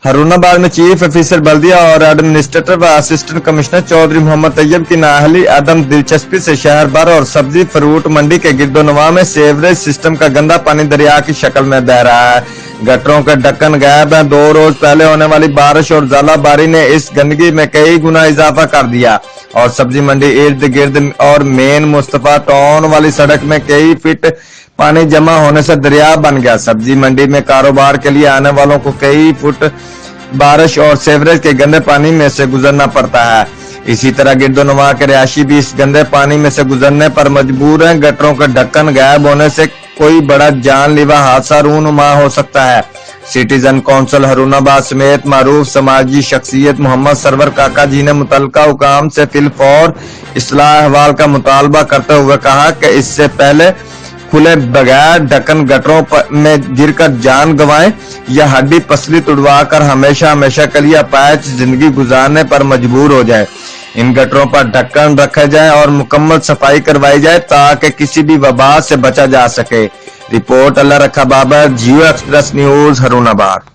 हरुणाबाद में chief officer बल्दिया और administrator व असिस्टेंट कमिश्नर चौधरी मोहम्मद तैयब की नाअहली अदम दिलचस्पी से शहर भर और सब्जी फ्रूट मंडी के गिरदोनवा में सीवरेज सिस्टम का गंदा पानी दरिया की शक्ल में बह रहा है। गटरों के ढक्कन गायब हैं। 2 रोज पहले होने वाली बारिश और ज़ालाबारी ने इस गंदगी में कई गुना इजाफा कर दिया और सब्जी मंडी इर्द गिर्द और मेन मुस्तफा टाउन वाली सड़क में कई फीट पानी जमा होने से दरिया बन गया। सब्जी मंडी में कारोबार के लिए आने वालों को कई फुट बारिश और सीवरेज के गंदे पानी में से गुजरना पड़ता है। इसी तरह गिरदोनवा के रिहायशी भी इस गंदे पानी में से गुजरने पर मजबूर हैं। गटरों के ढक्कन गायब होने से कोई बड़ा जानलेवा हादसा रूनुमा हो सकता है। सिटीजन काउंसिल हरुणाबाद समेत मारूफ समाजी शख्सियत मोहम्मद सरवर काका जी ने मुतल्लिका हुकाम से फिलफौर इस्लाह अहवाल का मुतालबा करते हुए कहा कि इससे पहले खुले बगैर ढक्कन गटरों में गिरकर जान गंवाएं या हड्डी पसली तुड़वा कर हमेशा हमेशा के लिए अपाहिज जिंदगी गुजारने पर मजबूर हो जाए। इन गटरों पर ढक्कन रखे जाए और मुकम्मल सफाई करवाई जाए ताकि किसी भी वबा से बचा जा सके। रिपोर्ट अल्लाह रखा बाबर, जियो एक्सप्रेस न्यूज, हरुणाबाद।